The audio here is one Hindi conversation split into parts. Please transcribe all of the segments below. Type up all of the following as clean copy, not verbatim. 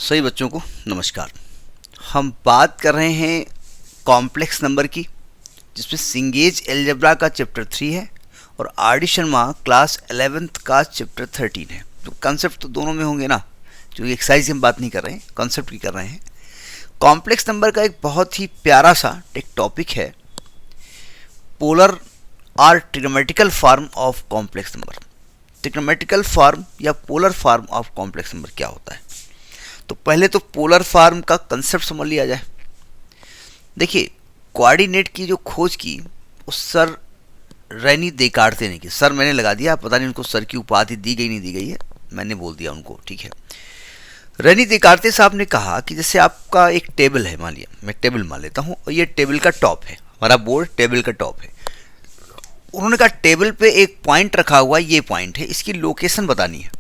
सभी बच्चों को नमस्कार। हम बात कर रहे हैं कॉम्प्लेक्स नंबर की, जिसमें सिंगेज एलजेब्रा का चैप्टर 3 है और R D Sharma class 11th का चैप्टर 13 है। तो कॉन्सेप्ट तो दोनों में होंगे ना, जो एक्सरसाइज की हम बात नहीं कर रहे हैं, कॉन्सेप्ट की कर रहे हैं। कॉम्प्लेक्स नंबर का एक बहुत ही प्यारा सा एक टॉपिक है, पोलर और trigonometrical form of complex number. Trigonometrical form या polar form of complex number क्या होता है? तो पहले तो पोलर फॉर्म का कंसेप्ट समझ लिया जाए। देखिए, कोऑर्डिनेट की जो खोज की उस सर रेनी देकार्ते ने की। सर मैंने लगा दिया, पता नहीं उनको सर की उपाधि दी गई नहीं दी गई है, मैंने बोल दिया उनको, ठीक है। रेनी देकार्ते साहब ने कहा कि जैसे आपका एक टेबल है, मान लिया मैं टेबल मान लेता हूँ और ये टेबल का टॉप है, हमारा बोर्ड टेबल का टॉप है। उन्होंने कहा टेबल पे एक पॉइंट रखा हुआ है, ये पॉइंट है, इसकी लोकेशन बतानी है।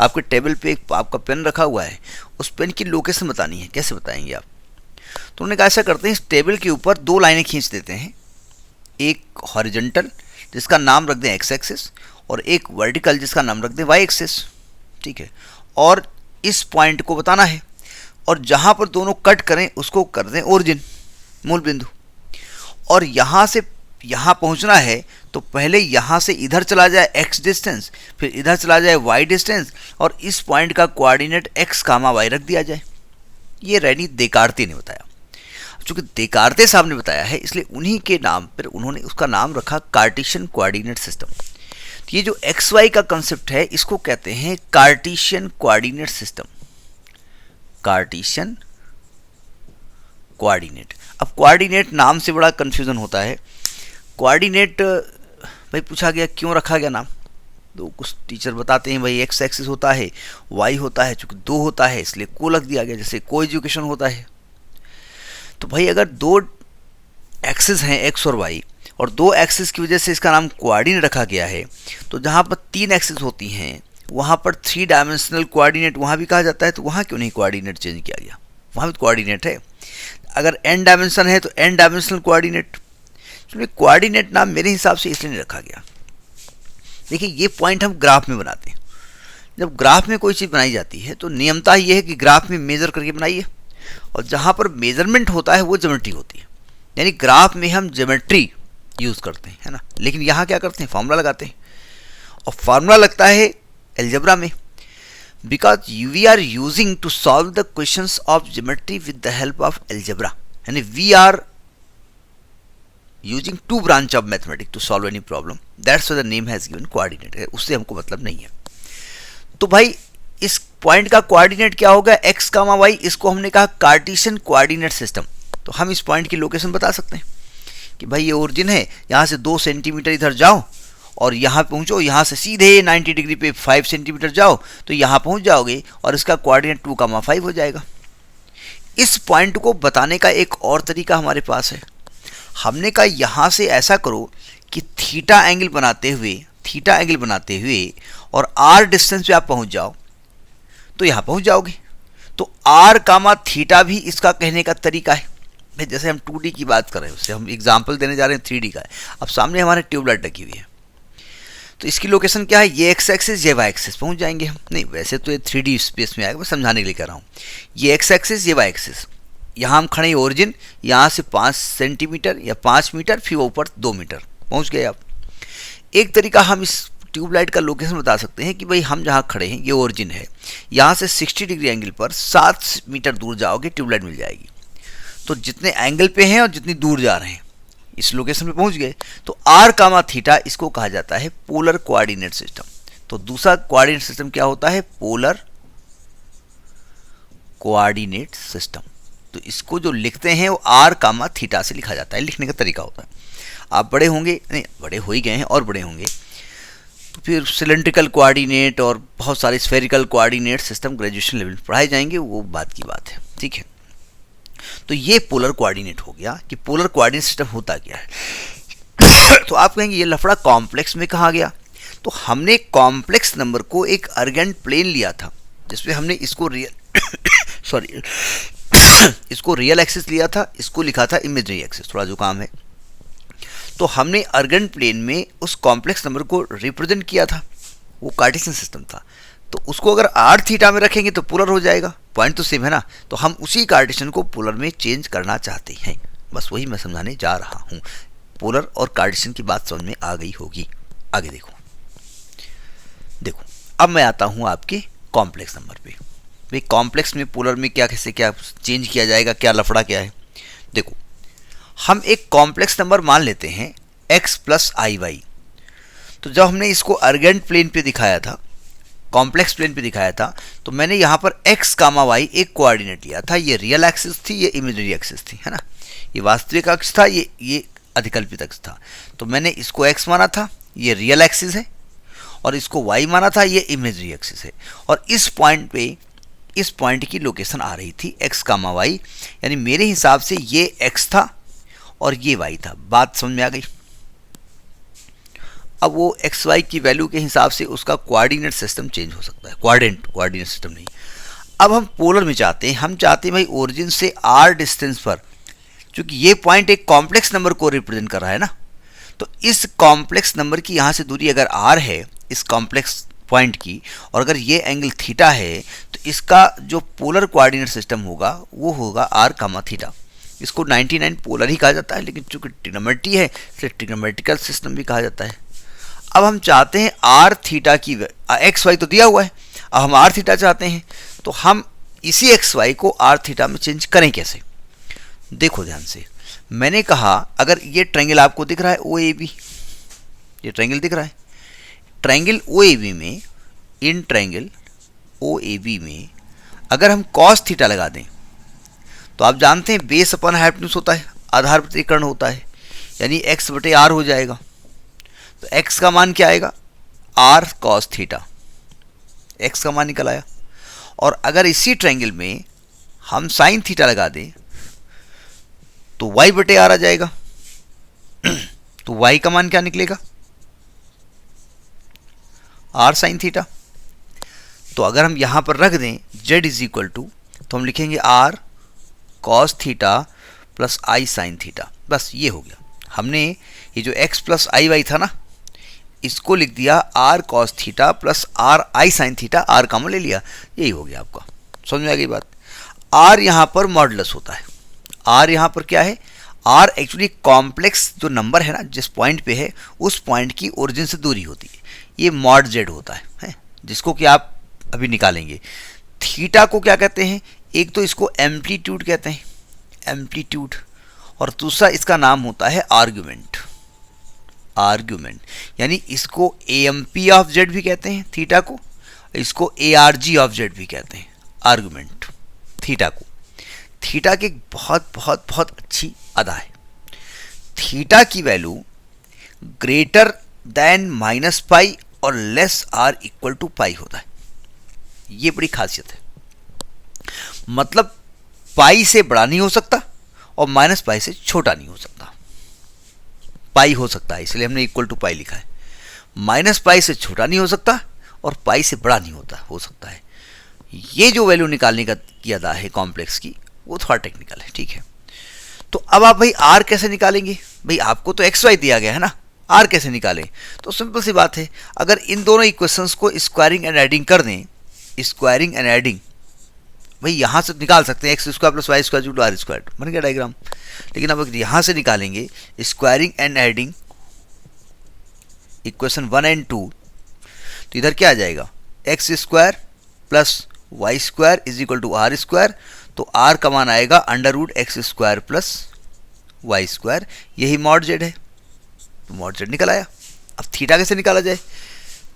आपके टेबल पे एक आपका पेन रखा हुआ है, उस पेन की लोकेशन बतानी है, कैसे बताएंगे आप? तो उन्होंने कहा ऐसा करते हैं, इस टेबल के ऊपर दो लाइनें खींच देते हैं, एक हॉरिजॉन्टल जिसका नाम रख दें एक्स एक्सिस और एक वर्टिकल जिसका नाम रख दें वाई एक्सिस, ठीक है। और इस पॉइंट को बताना है और जहाँ पर दोनों कट करें उसको कर दें ओरिजिन, मूल बिंदु। और यहाँ से यहाँ पहुँचना है तो पहले यहाँ से इधर चला जाए x डिस्टेंस, फिर इधर चला जाए y डिस्टेंस और इस पॉइंट का कोऑर्डिनेट x कामा y रख दिया जाए। ये रेनी देकार्ते ने बताया। चूँकि देकार्ते साहब ने बताया है इसलिए उन्हीं के नाम पर उन्होंने उसका नाम रखा कार्टेशियन कोऑर्डिनेट सिस्टम। तो ये जो XY का कंसेप्ट है इसको कहते हैं Cartesian coordinate system, Cartesian coordinate. अब कोऑर्डिनेट नाम से बड़ा कन्फ्यूज़न होता है। कोऑर्डिनेट भाई पूछा गया क्यों रखा गया नाम, तो कुछ टीचर बताते हैं भाई एक्स एक्सिस होता है, वाई होता है, चूँकि दो होता है इसलिए को लग दिया गया, जैसे को एजुकेशन होता है। तो भाई अगर दो एक्सिस हैं एक्स और वाई और दो एक्सिस की वजह से इसका नाम कोऑर्डिनेट रखा गया है, तो जहाँ पर तीन एक्सिस होती हैं वहाँ पर 3 डायमेंशनल कोऑर्डिनेट वहाँ भी कहा जाता है, तो वहाँ क्यों नहीं कोऑर्डिनेट चेंज किया गया? वहाँ भी कोऑर्डिनेट है। अगर n डायमेंशन है तो n डायमेंशनल कोऑर्डिनेट। कोऑर्डिनेट नाम मेरे हिसाब से इसलिए नहीं रखा गया। देखिए, ये पॉइंट हम ग्राफ में बनाते हैं। जब ग्राफ में कोई चीज़ बनाई जाती है तो नियमता ये है कि ग्राफ में मेजर करके बनाइए, और जहाँ पर मेजरमेंट होता है वो ज्योमेट्री होती है। यानी ग्राफ में हम ज्योमेट्री यूज़ करते हैं, है ना। लेकिन यहाँ क्या करते हैं, फार्मूला लगाते हैं, और फार्मूला लगता है एलजेब्रा में, because we are using to solve the questions of geometry with the help of algebra. यानी we are using two branch of mathematics to solve any problem. That's why the name has given coordinate है, उससे हमको मतलब नहीं है। तो भाई इस पॉइंट का कोऑर्डिनेट क्या होगा, x कामा y, इसको हमने कहा कार्टेशियन कोऑर्डिनेट सिस्टम। तो हम इस पॉइंट की लोकेशन बता सकते हैं कि भाई ये ओरिजिन है, यहाँ से 2 सेंटीमीटर इधर जाओ और यहाँ पहुँचो, यहाँ से सीधे 90 डिग्री पे 5 सेंटीमीटर जाओ तो यहाँ पहुँच जाओगे और इसका कोऑर्डिनेट 2 कामा 5 हो जाएगा। इस पॉइंट को बताने का एक और तरीका हमारे पास है। हमने कहा यहाँ से ऐसा करो कि थीटा एंगल बनाते हुए और आर डिस्टेंस पे आप पहुँच जाओ तो यहाँ पहुँच जाओगे। तो आर कामा थीटा भी इसका कहने का तरीका है। भाई जैसे हम 2D की बात कर रहे हैं, उससे हम एग्जाम्पल देने जा रहे हैं 3D का है। अब सामने हमारे ट्यूबलाइट लगी हुई है, तो इसकी लोकेशन क्या है, ये एक्स एक्सिस ये वाई एक्सिस, पहुँच जाएंगे हम। नहीं, वैसे तो ये 3D स्पेस में आएगा, मैं समझाने के लिए कर रहा हूँ। ये एक्स एक्सिस ये वाई एक्सिस, यहाँ हम खड़े ओरिजिन, यहाँ से 5 सेंटीमीटर या 5 मीटर, फिर ऊपर 2 मीटर, पहुँच गए आप। एक तरीका हम इस ट्यूबलाइट का लोकेशन बता सकते हैं कि भाई हम जहाँ खड़े हैं ये ओरिजिन है, यहाँ से 60 डिग्री एंगल पर 7 मीटर दूर जाओगे ट्यूबलाइट मिल जाएगी। तो जितने एंगल पे हैं और जितनी दूर जा रहे हैं इस लोकेशन पे पहुँच गए। तो आर कामा थीटा इसको कहा जाता है पोलर कोऑर्डिनेट सिस्टम। तो दूसरा कोऑर्डिनेट सिस्टम क्या होता है, पोलर कोऑर्डिनेट सिस्टम। तो इसको जो लिखते हैं वो आर कामा थीटा से लिखा जाता है, लिखने का तरीका होता है। आप बड़े होंगे, नहीं बड़े हो ही गए हैं और बड़े होंगे, तो फिर सिलेंड्रिकल कोऑर्डिनेट और बहुत सारे spherical coordinate system graduation level पढ़ाए जाएंगे, वो बात की बात है, ठीक है। तो ये पोलर कोऑर्डिनेट हो गया कि पोलर कोऑर्डिनेट सिस्टम होता क्या है। तो आप कहेंगे ये लफड़ा कॉम्प्लेक्स में कहाँ गया? तो हमने कॉम्प्लेक्स नंबर को एक अर्गेंट प्लेन लिया था, जिसमें हमने इसको इसको रियल एक्सिस लिया था, इसको लिखा था इमेजिनरी एक्सिस, थोड़ा जो काम है। तो हमने अर्गेंट प्लेन में उस कॉम्प्लेक्स नंबर को रिप्रेजेंट किया था, वो कार्टेशियन सिस्टम था। तो उसको अगर आर थीटा में रखेंगे तो पोलर हो जाएगा, पॉइंट तो सेम है ना। तो हम उसी कार्टेशियन को पोलर में चेंज करना चाहते हैं, बस वही मैं समझाने जा रहा हूँ। पोलर और कार्टेशियन की बात समझ में आ गई होगी। आगे देखो, अब मैं आता हूँ आपके कॉम्प्लेक्स नंबर पे। भाई कॉम्प्लेक्स में पोलर में क्या कैसे क्या चेंज किया जाएगा, क्या लफड़ा क्या है। देखो, हम एक कॉम्प्लेक्स नंबर मान लेते हैं x प्लस आई वाई। तो जब हमने इसको अर्गेंट प्लेन पे दिखाया था, कॉम्प्लेक्स प्लेन पे दिखाया था, तो मैंने यहाँ पर x कामा वाई एक कोऑर्डिनेट लिया था। ये रियल एक्सिस थी, ये इमेजिनरी एक्सिस थी, है ना। ये वास्तविक अक्ष था, ये अधिकल्पित अक्ष था। तो मैंने इसको x माना था, ये रियल एक्सिस है, और इसको y माना था, ये इमेजिनरी एक्सिस है। और इस पॉइंट पे, इस पॉइंट की लोकेशन आ रही थी x कामा वाई, यानी मेरे हिसाब से ये x था और ये y था। बात समझ में आ गई। अब वो एक्स वाई की वैल्यू के हिसाब से उसका कोऑर्डिनेट सिस्टम चेंज हो सकता है, कोऑर्डिनेट सिस्टम नहीं। अब हम पोलर में चाहते हैं, हम चाहते हैं भाई ओरिजिन से r डिस्टेंस पर, क्योंकि ये पॉइंट एक कॉम्प्लेक्स नंबर को रिप्रेजेंट कर रहा है ना, तो इस कॉम्प्लेक्स नंबर की यहाँ से दूरी अगर r है इस कॉम्प्लेक्स पॉइंट की, और अगर ये एंगल थीटा है, तो इसका जो पोलर कोऑर्डिनेट सिस्टम होगा वो होगा r कामा थीटा। इसको 99 पोलर ही कहा जाता है, लेकिन चूंकि ट्रिग्नोमेट्री है इसलिए ट्रिग्नोमेट्रिकल सिस्टम भी कहा जाता है। अब हम चाहते हैं आर थीटा की, एक्स वाई तो दिया हुआ है, अब हम आर थीटा चाहते हैं, तो हम इसी एक्स वाई को आर थीटा में चेंज करें कैसे। देखो ध्यान से, मैंने कहा अगर ये ट्रायंगल आपको दिख रहा है ओ ए बी, ये ट्रायंगल दिख रहा है, ट्रायंगल ओ ए बी में, in triangle O A B में अगर हम कॉस थीटा लगा दें, तो आप जानते हैं बेस अपन हाइपोटेन्यूज होता है, आधार प्रतिकरण होता है, यानी एक्स बटे आर हो जाएगा। तो x का मान क्या आएगा, r cos थीटा, x का मान निकल आया। और अगर इसी ट्रायंगल में हम साइन थीटा लगा दें तो y बटे r आ जाएगा। तो y का मान क्या निकलेगा, r साइन थीटा। तो अगर हम यहां पर रख दें z इज इक्वल टू, तो हम लिखेंगे r cos theta plus i sine theta. बस ये हो गया। हमने ये जो x प्लस आई वाई था ना, इसको लिख दिया r cos theta plus r i sine theta, r common ले लिया, यही हो गया आपका। समझ में आ गई बात। r यहाँ पर मॉडुलस होता है, r यहाँ पर क्या है, r एक्चुअली कॉम्प्लेक्स जो नंबर है ना जिस पॉइंट पे है उस पॉइंट की ओरिजिन से दूरी होती है, ये मॉड z होता है, जिसको कि आप अभी निकालेंगे। थीटा को क्या कहते हैं, एक तो इसको एम्पलीट्यूड कहते हैं, एम्पलीट्यूड, और दूसरा इसका नाम होता है आर्ग्यूमेंट। आर्ग्यूमेंट यानी इसको AMP ऑफ z भी कहते हैं थीटा को, इसको ARG ऑफ z भी कहते हैं आर्ग्यूमेंट थीटा को। थीटा की बहुत बहुत बहुत अच्छी अदा है। थीटा की वैल्यू ग्रेटर देन माइनस पाई और लेस आर इक्वल टू पाई होता है, ये बड़ी खासियत है। मतलब पाई से बड़ा नहीं हो सकता और माइनस पाई से छोटा नहीं हो सकता, पाई हो सकता है, इसलिए हमने इक्वल टू पाई लिखा है। माइनस पाई से छोटा नहीं हो सकता और पाई से बड़ा नहीं हो सकता है। ये जो वैल्यू निकालने का की अदा है कॉम्प्लेक्स की, वो थोड़ा टेक्निकल है, ठीक है। तो अब आप भाई आर कैसे निकालेंगे, भाई आपको तो एक्स वाई दिया गया है ना, आर कैसे निकालें। तो सिंपल सी बात है, अगर इन दोनों इक्वेशंस को स्क्वायरिंग एंड एडिंग कर दें, स्क्वायरिंग एंड एडिंग, भाई यहाँ से निकाल सकते हैं x square plus y square to r square, बन गया डायग्राम। लेकिन अब अगर यहाँ से निकालेंगे squaring and adding equation 1 and 2, तो इधर क्या आ जाएगा, x square plus y square is equal to r square, तो आर का मान आएगा under root x square plus y square, यही मॉड जेड है। तो मॉड जेड निकल आया। अब थीटा कैसे निकाला जाए,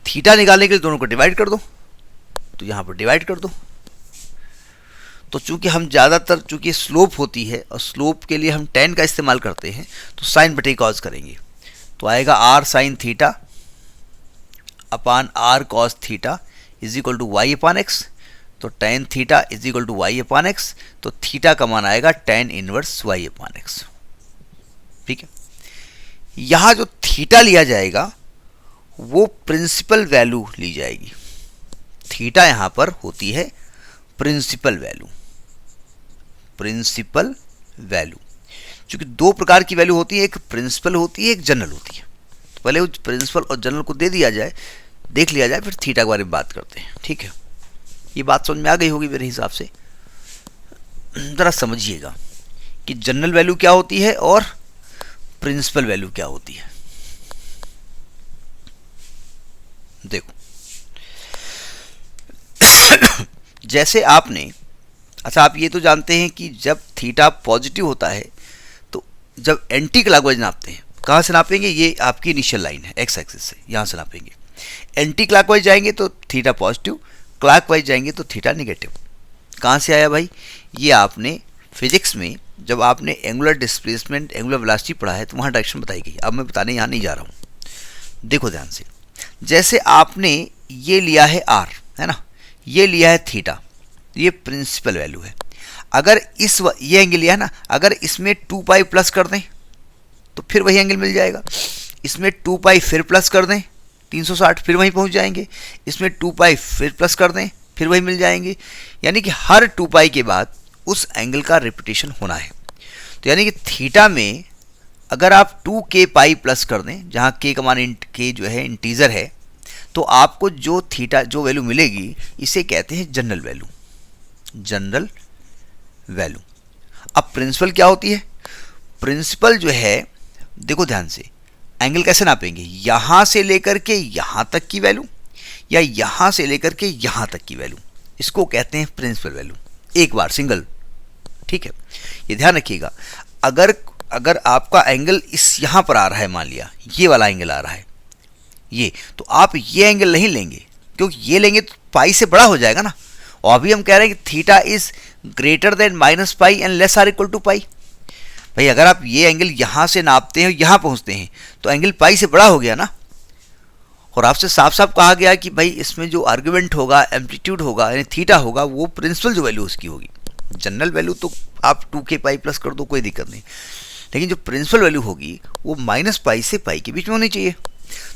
थीटा निकालने के लिए दोनों को डिवाइड कर दो, तो यहाँ पर डिवाइड कर दो। तो चूंकि हम ज़्यादातर, चूंकि स्लोप होती है और स्लोप के लिए हम tan का इस्तेमाल करते हैं, तो साइन बटे कॉस करेंगे, तो आएगा r sine theta upon r cos theta is equal to y upon x, तो tan theta is equal to y upon x, तो थीटा का मान आएगा tan inverse y upon x, ठीक है। यहाँ जो थीटा लिया जाएगा वो प्रिंसिपल वैल्यू ली जाएगी। थीटा यहाँ पर होती है प्रिंसिपल वैल्यू, प्रिंसिपल वैल्यू। क्योंकि दो प्रकार की वैल्यू होती है, एक प्रिंसिपल होती है, एक जनरल होती है। तो पहले वो प्रिंसिपल और जनरल को दे दिया जाए देख लिया जाए, फिर थीटा के बारे में बात करते हैं। ठीक है, ये बात समझ में आ गई होगी मेरे हिसाब से। ज़रा समझिएगा कि जनरल वैल्यू क्या होती है और प्रिंसिपल वैल्यू क्या होती है। देखो जैसे आपने, अच्छा आप ये तो जानते हैं कि जब थीटा पॉजिटिव होता है तो जब एंटी क्लॉकवाइज नापते हैं, कहाँ से नापेंगे, ये आपकी इनिशियल लाइन है एक्स एक्सिस से, यहाँ से नापेंगे। एंटी क्लॉकवाइज जाएंगे तो थीटा पॉजिटिव, क्लॉकवाइज जाएंगे तो थीटा नेगेटिव। कहाँ से आया भाई, ये आपने फिजिक्स में जब आपने एंगुलर डिस्प्लेसमेंट, एंगुलर वेलोसिटी पढ़ा है तो वहाँ डायरेक्शन बताई गई। अब मैं बताने यहाँ नहीं जा रहा हूँ। देखो ध्यान से, जैसे आपने ये लिया है आर, है ना, ये लिया है थीटा, ये प्रिंसिपल वैल्यू है। अगर ये एंगल लिया है ना, अगर इसमें 2 पाई प्लस कर दें तो फिर वही एंगल मिल जाएगा। इसमें 2 पाई फिर प्लस कर दें 360, फिर वहीं पहुंच जाएंगे। इसमें 2 पाई फिर प्लस कर दें, फिर वही मिल जाएंगे। यानी कि हर 2 पाई के बाद उस एंगल का रिपीटेशन होना है। तो यानी कि थीटा में अगर आप 2k पाई प्लस कर दें, जहाँ k का मान k जो है इंटीजर है, तो आपको जो थीटा जो वैल्यू मिलेगी इसे कहते हैं जनरल वैल्यू, जनरल वैल्यू। अब प्रिंसिपल क्या होती है, प्रिंसिपल जो है, देखो ध्यान से, एंगल कैसे नापेंगे, यहाँ से लेकर के यहाँ तक की वैल्यू या यहाँ से लेकर के यहाँ तक की वैल्यू, इसको कहते हैं प्रिंसिपल वैल्यू। एक बार सिंगल, ठीक है, ये ध्यान रखिएगा। अगर आपका एंगल इस यहाँ पर आ रहा है, मान लिया ये वाला एंगल आ रहा है ये, तो आप ये एंगल नहीं लेंगे, क्योंकि ये लेंगे तो पाई से बड़ा हो जाएगा ना। और अभी हम कह रहे हैं कि theta is greater than minus pi and less or equal to pi. भाई अगर आप ये एंगल यहाँ से नापते हैं, यहाँ पहुँचते हैं, तो एंगल पाई से बड़ा हो गया ना। और आपसे साफ साफ कहा गया कि भाई इसमें जो आर्ग्यूमेंट होगा, एम्पलीट्यूड होगा, यानी थीटा होगा, वो प्रिंसिपल जो वैल्यू उसकी होगी। जनरल वैल्यू तो आप 2k पाई प्लस कर दो, कोई दिक्कत नहीं, लेकिन जो प्रिंसिपल वैल्यू होगी वो माइनस पाई से पाई के बीच में होनी चाहिए।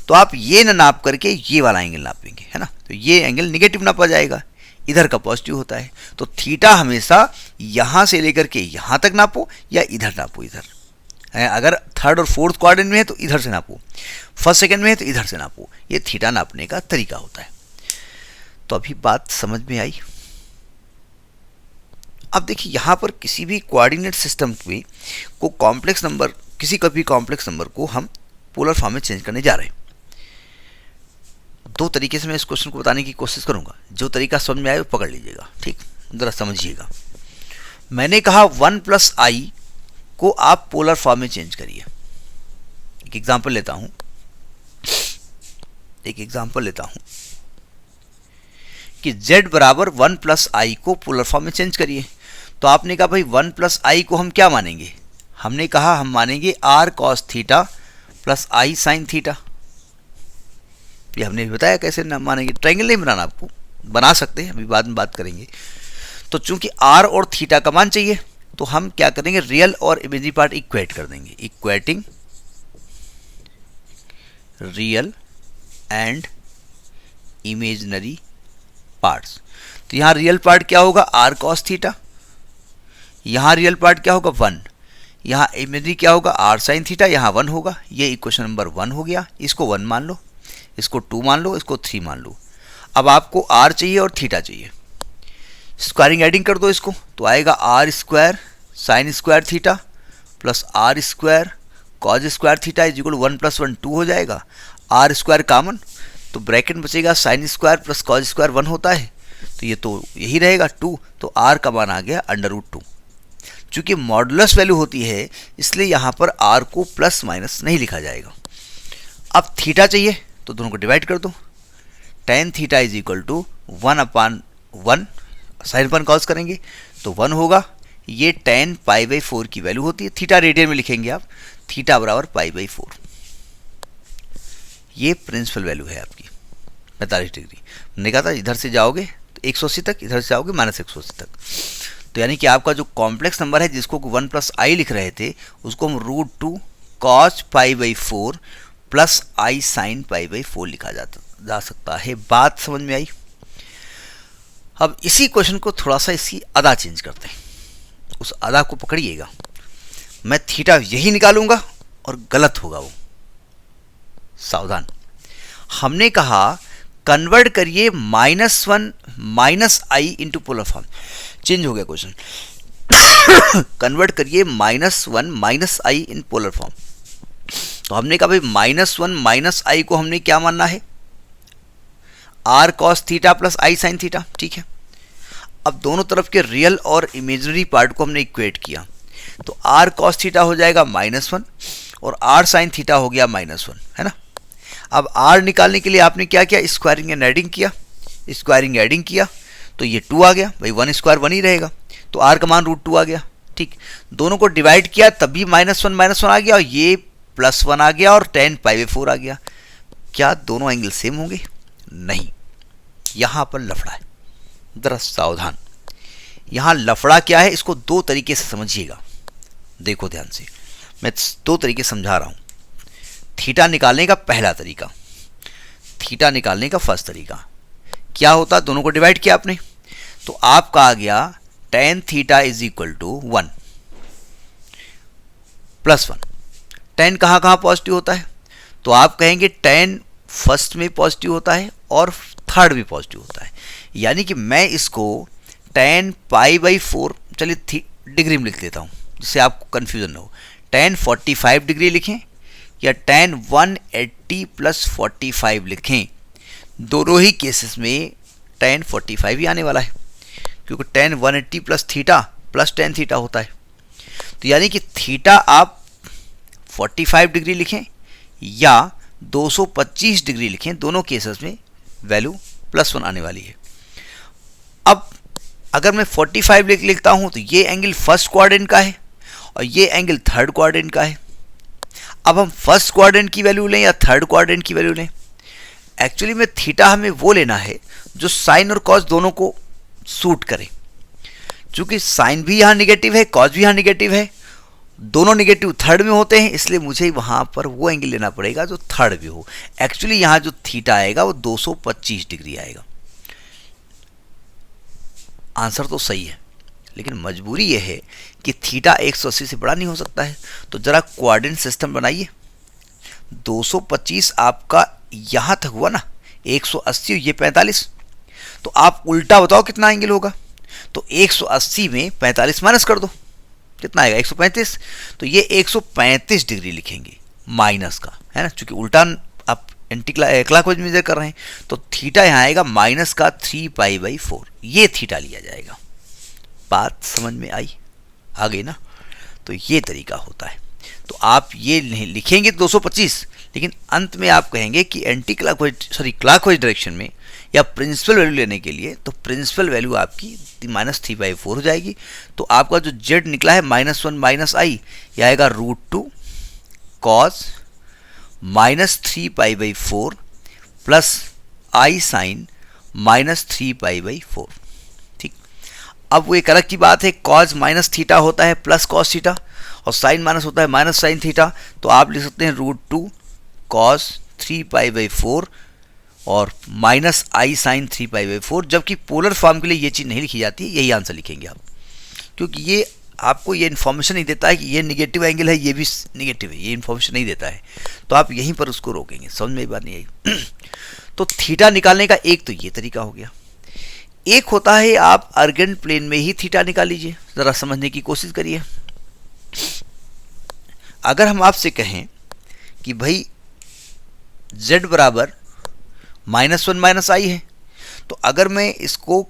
तो आप ये ना नाप करके ये वाला एंगल नापेंगे, है ना, तो ये एंगल निगेटिव नापा जाएगा, इधर का पॉजिटिव होता है। तो थीटा हमेशा यहाँ से लेकर के यहाँ तक नापो या इधर नापो, इधर अगर थर्ड और फोर्थ क्वाड्रेंट में है तो इधर से नापो, फर्स्ट सेकंड में है तो इधर से नापो। ये थीटा नापने का तरीका होता है। तो अभी बात समझ में आई। अब देखिए यहाँ पर किसी भी कोऑर्डिनेट सिस्टम में को कॉम्प्लेक्स नंबर, किसी का भी कॉम्प्लेक्स नंबर को हम पोलर फॉर्म में चेंज करने जा रहे हैं। दो तरीके से मैं इस क्वेश्चन को बताने की कोशिश करूंगा, जो तरीका समझ में आए वो पकड़ लीजिएगा, ठीक, जरा समझिएगा। मैंने कहा 1 प्लस आई को आप पोलर फॉर्म में चेंज करिए। एक एग्जांपल लेता हूं कि z बराबर 1 प्लस आई को पोलर फॉर्म में चेंज करिए। तो आपने कहा भाई 1 प्लस आई को हम क्या मानेंगे, हमने कहा हम मानेंगे r cos theta plus i sine theta. ये हमने बताया कैसे ना मानेंगे, ट्रायंगल नहीं बनाना, आपको बना सकते हैं, अभी बाद में बात करेंगे। तो चूंकि r और थीटा का मान चाहिए तो हम क्या करेंगे, रियल और इमेजिनरी पार्ट इक्वेट कर देंगे, equating real and imaginary parts. तो यहाँ रियल पार्ट क्या होगा, r cos थीटा, यहाँ रियल पार्ट क्या होगा 1, यहाँ इमेजिनरी क्या होगा r sin थीटा, यहाँ 1 होगा। ये इक्वेशन नंबर 1 हो गया। इसको 1 मान लो, इसको 2 मान लो, इसको 3 मान लो। अब आपको r चाहिए और थीटा चाहिए, स्क्वायरिंग एडिंग कर दो इसको, तो आएगा r square sine square theta plus r square cause square theta is equal 1 plus 1 2 हो जाएगा। r स्क्वायर कॉमन, तो ब्रैकेट में बचेगा sine square plus cos square 1 होता है, तो ये तो यही रहेगा 2, तो r का मान आ गया अंडर रूट 2। चूंकि मॉडुलस वैल्यू होती है इसलिए यहाँ पर r को प्लस माइनस नहीं लिखा जाएगा। अब थीटा चाहिए तो दोनों को डिवाइड कर दो, tan theta is equal to 1/1, sine अपन कॉस करेंगे तो 1 होगा। ये टेन π/4 की वैल्यू होती है, थीटा रेडियन में लिखेंगे आप, थीटा बराबर π/4। ये प्रिंसिपल वैल्यू है आपकी 45 डिग्री। मैंने कहा था इधर से जाओगे तो 180 तक, इधर से जाओगे -180 तक। तो यानी कि आपका जो कॉम्प्लेक्स नंबर है जिसको 1 प्लस आई लिख रहे थे उसको हम √2 cos π/4 प्लस आई साइन π/4 लिखा जा सकता है। बात समझ में आई। अब इसी क्वेश्चन को थोड़ा सा इसकी अदा चेंज करते हैं, उस अदा को पकड़िएगा। मैं थीटा यही निकालूंगा और गलत होगा वो, सावधान। हमने कहा कन्वर्ट करिए -1 माइनस आई इंटू पोलर फॉर्म। चेंज हो गया क्वेश्चन। कन्वर्ट करिए -1 minus I in polar form. तो हमने कहा भाई -1 माइनस आई को हमने क्या मानना है, r cos theta plus i sine theta, ठीक है। अब दोनों तरफ के रियल और इमेजिनरी पार्ट को हमने इक्वेट किया, तो आर कॉस थीटा हो जाएगा -1 और आर साइन थीटा हो गया -1, है ना। अब आर निकालने के लिए आपने क्या किया, स्क्वायरिंग एंड एडिंग किया। स्क्वायरिंग एडिंग किया तो ये 2 आ गया, भाई 1 स्क्वायर 1 ही रहेगा, तो आर का मान √2 आ गया, ठीक। दोनों को डिवाइड किया तब भी -1 आ गया और ये +1 आ गया और tan π/4 आ गया। क्या दोनों एंगल सेम होंगे? नहीं, यहां पर लफड़ा है, जरा सावधान। यहां लफड़ा क्या है, इसको 2 तरीके से समझिएगा। देखो ध्यान से, मैं 2 तरीके समझा रहा हूं। थीटा निकालने का पहला तरीका, थीटा निकालने का फर्स्ट तरीका क्या होता, दोनों को डिवाइड किया आपने, तो आपका आ गया tan theta is equal to 1 +1। tan कहाँ कहाँ पॉजिटिव होता है, तो आप कहेंगे tan फर्स्ट में पॉजिटिव होता है और थर्ड भी पॉजिटिव होता है, यानी कि मैं इसको tan π/4, चलिए डिग्री में लिख देता हूँ जिससे आपको कन्फ्यूजन ना हो। tan 45 डिग्री लिखें या tan 180 + 45 लिखें, दोनों ही केसेस में tan 45 ही आने वाला है, क्योंकि tan 180 + theta plus tan theta होता है। तो यानी कि थीटा आप 45 डिग्री लिखें या 225 डिग्री लिखें, दोनों केसेस में वैल्यू +1 आने वाली है। अब अगर मैं 45 लिखता हूं तो ये एंगल फर्स्ट क्वाड्रेंट का है और ये एंगल थर्ड क्वाड्रेंट का है। अब हम फर्स्ट क्वाड्रेंट की वैल्यू लें या थर्ड क्वाड्रेंट की वैल्यू लें, एक्चुअली में थीटा हमें वो लेना है जो साइन और कॉस दोनों को सूट करे। चूंकि साइन भी यहाँ निगेटिव है, कॉस भी यहाँ निगेटिव है, दोनों निगेटिव थर्ड में होते हैं, इसलिए मुझे वहां पर वो एंगल लेना पड़ेगा जो थर्ड भी हो। एक्चुअली यहाँ जो थीटा आएगा वो 225 डिग्री आएगा। आंसर तो सही है, लेकिन मजबूरी यह है कि थीटा 180 से बड़ा नहीं हो सकता है। तो जरा कोऑर्डिनेट सिस्टम बनाइए। 225 आपका यहां तक हुआ ना, 180 ये 45, तो आप उल्टा बताओ कितना एंगल होगा। तो 180 में 45 माइनस कर दो, कितना आएगा 135। तो ये 135 डिग्री लिखेंगे माइनस का, है ना, क्योंकि उल्टा आप एंटी क्लॉकवाइज मेजर कर रहे हैं। तो थीटा यहाँ आएगा माइनस का 3π/4, ये थीटा लिया जाएगा। बात समझ में आई, आ गई ना। तो ये तरीका होता है। तो आप ये नहीं लिखेंगे 225, लेकिन अंत में आप कहेंगे कि एंटी क्लॉकवाइज क्लॉकवाइज डायरेक्शन में या प्रिंसिपल वैल्यू लेने के लिए, तो प्रिंसिपल वैल्यू आपकी -3/4 हो जाएगी। तो आपका जो जेड निकला है -1 माइनस आई, यह आएगा √2 cos -3π/4 प्लस आई साइन -3π/4। ठीक, अब वो एक अलग की बात है, cos माइनस थीटा होता है प्लस cos थीटा और साइन माइनस होता है माइनस साइन थीटा। तो आप लिख सकते हैं √2 cos 3π/4 और माइनस आई साइन 3π/4, जबकि पोलर फॉर्म के लिए ये चीज़ नहीं लिखी जाती है, यही आंसर लिखेंगे आप, क्योंकि ये आपको ये इन्फॉर्मेशन नहीं देता है कि ये निगेटिव एंगल है, ये भी निगेटिव है, ये इन्फॉर्मेशन नहीं देता है। तो आप यहीं पर उसको रोकेंगे। समझ में बात नहीं आई। तो थीटा निकालने का एक तो ये तरीका हो गया, एक होता है आप अर्गेंट प्लेन में ही थीटा निकाल लीजिए। ज़रा समझने की कोशिश करिए। अगर हम आपसे कहें कि भाई z बराबर -1 माइनस आई है, तो अगर मैं इसको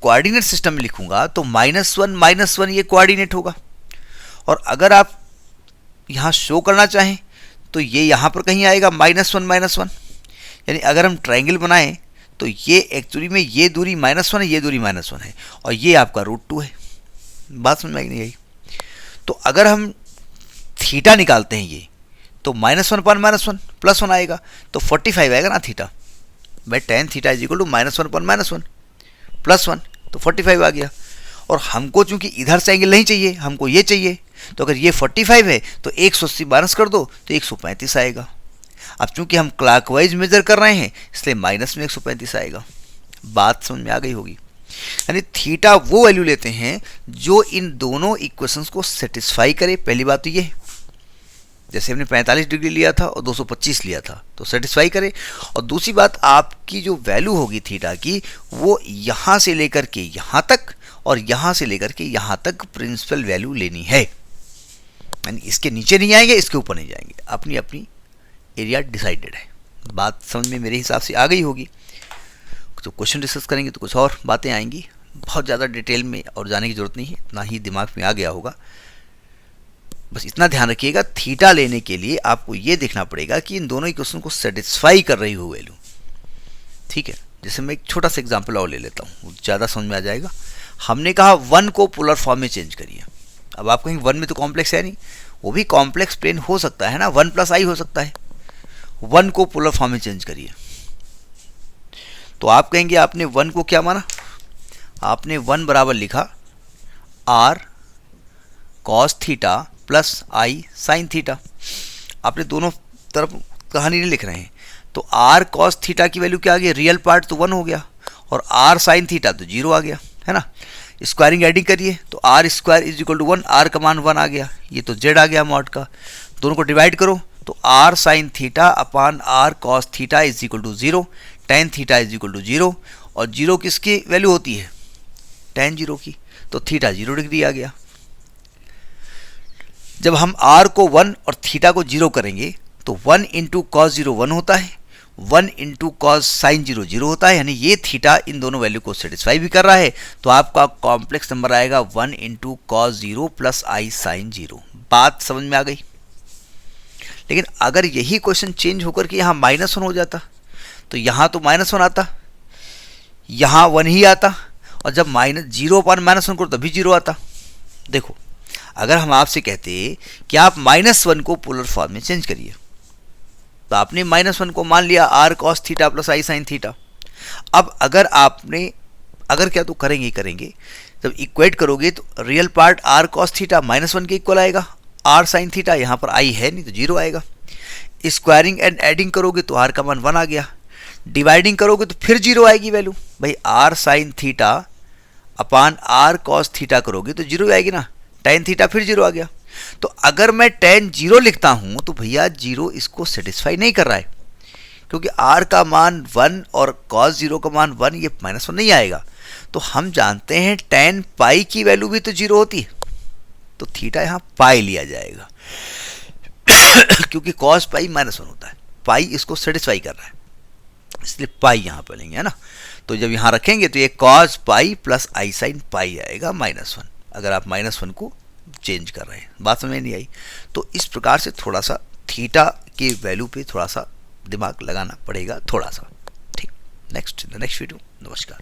कोऑर्डिनेट सिस्टम में लिखूंगा तो -1 ये कोऑर्डिनेट होगा। और अगर आप यहाँ शो करना चाहें तो ये यहाँ पर कहीं आएगा -1 यानी अगर हम ट्रायंगल बनाएं तो ये एक्चुअली में ये दूरी -1 है, ये दूरी -1 है और ये आपका √2 है। बात समझ में नहीं आई। तो अगर हम थीटा निकालते हैं ये, तो -1/-1 +1 आएगा, तो 45 आएगा ना थीटा। भाई tan theta is equal to -1/-1 +1, तो 45 आ गया। और हमको चूंकि इधर से एंगल नहीं चाहिए, हमको ये चाहिए, तो अगर ये 45 है तो 180 माइनस कर दो तो 135 आएगा। अब चूंकि हम क्लॉकवाइज मेजर कर रहे हैं इसलिए माइनस में 135 आएगा। बात समझ में आ गई होगी। यानी थीटा वो वैल्यू लेते हैं जो इन दोनों इक्वेशंस को सेटिस्फाई करे। पहली बात तो ये। जैसे हमने 45 डिग्री लिया था और 225 लिया था, तो सेटिस्फाई करे। और दूसरी बात, आपकी जो वैल्यू होगी थीटा की, वो यहाँ से लेकर के यहाँ तक और यहाँ से लेकर के यहाँ तक प्रिंसिपल वैल्यू लेनी है, यानी इसके नीचे नहीं आएंगे, इसके ऊपर नहीं जाएंगे। अपनी अपनी एरिया डिसाइडेड है। बात समझ में मेरे हिसाब से आ गई होगी। तो क्वेश्चन डिस्कस करेंगे तो कुछ और बातें आएंगी, बहुत ज़्यादा डिटेल में और जाने की ज़रूरत नहीं है, इतना ही दिमाग में आ गया होगा। बस इतना ध्यान रखिएगा, थीटा लेने के लिए आपको ये देखना पड़ेगा कि इन दोनों इक्वेशन को सेटिस्फाई कर रही हो वैल्यू, ठीक है। जैसे मैं एक छोटा सा एग्जांपल और ले लेता हूँ, ज़्यादा समझ में आ जाएगा। हमने कहा 1 को पोलर फॉर्म में चेंज करिए। अब आप कहेंगे 1 में तो कॉम्प्लेक्स है नहीं, वो भी कॉम्प्लेक्स प्लेन हो सकता है ना, 1 + i हो सकता है। 1 को पोलर फॉर्म में चेंज करिए, तो आप कहेंगे आपने 1 को क्या माना, आपने 1 बराबर लिखा r cos theta plus i sin theta. आपने दोनों तरफ कहानी नहीं लिख रहे हैं, तो r cos थीटा की वैल्यू क्या आ गई, रियल पार्ट तो 1 हो गया और r sin थीटा तो 0 आ गया, है ना। स्क्वायरिंग एडिंग करिए तो r² = 1, r का मान 1 आ गया, ये तो z आ गया मॉड का। दोनों को डिवाइड करो तो r sin theta upon r cos theta = 0, tan theta = 0, और 0 किसकी वैल्यू होती है, tan 0 की, तो थीटा 0 डिग्री आ गया। जब हम r को 1 और थीटा को 0 करेंगे तो 1 × cos 0 1 होता है, 1 × cos sin 0 0 होता है, यानी ये थीटा इन दोनों वैल्यू को सेटिस्फाई भी कर रहा है। तो आपका कॉम्प्लेक्स नंबर आएगा 1 × cos 0 प्लस i sin 0। बात समझ में आ गई। लेकिन अगर यही क्वेश्चन चेंज होकर के यहाँ -1 हो जाता, तो यहाँ तो -1 आता, यहाँ 1 ही आता, और जब -0/-1 करो तभी 0 आता। देखो, अगर हम आपसे कहते कि आप -1 को पोलर फॉर्म में चेंज करिए, तो आपने -1 को मान लिया r cos theta plus i sin theta. अब अगर क्या तो करेंगे ही करेंगे, जब इक्वेट करोगे तो real part r cos theta -1 के इक्वल आएगा, r sin थीटा यहाँ पर i है नहीं तो 0 आएगा। स्क्वायरिंग एंड एडिंग करोगे तो r का मान 1 आ गया, डिवाइडिंग करोगे तो फिर 0 आएगी वैल्यू। भाई r sin theta upon r cos theta करोगे तो 0 आएगी ना, tan थीटा फिर 0 आ गया। तो अगर मैं tan 0 लिखता हूं तो भैया 0 इसको सेटिस्फाई नहीं कर रहा है, क्योंकि r का मान 1 और cos 0 का मान 1, ये -1 नहीं आएगा। तो हम जानते हैं tan पाई की वैल्यू भी तो 0 होती है, तो थीटा यहाँ पाई लिया जाएगा क्योंकि cos पाई -1 होता है, पाई इसको सेटिस्फाई कर रहा है, इसलिए पाई यहाँ पर लेंगे, है ना। तो जब यहाँ रखेंगे तो ये cos pi plus i sin पाई आएगा -1, अगर आप -1 को चेंज कर रहे हैं। बात समझ में नहीं आई? तो इस प्रकार से थोड़ा सा थीटा के वैल्यू पे थोड़ा सा दिमाग लगाना पड़ेगा, थोड़ा सा, ठीक। नेक्स्ट वीडियो, नमस्कार।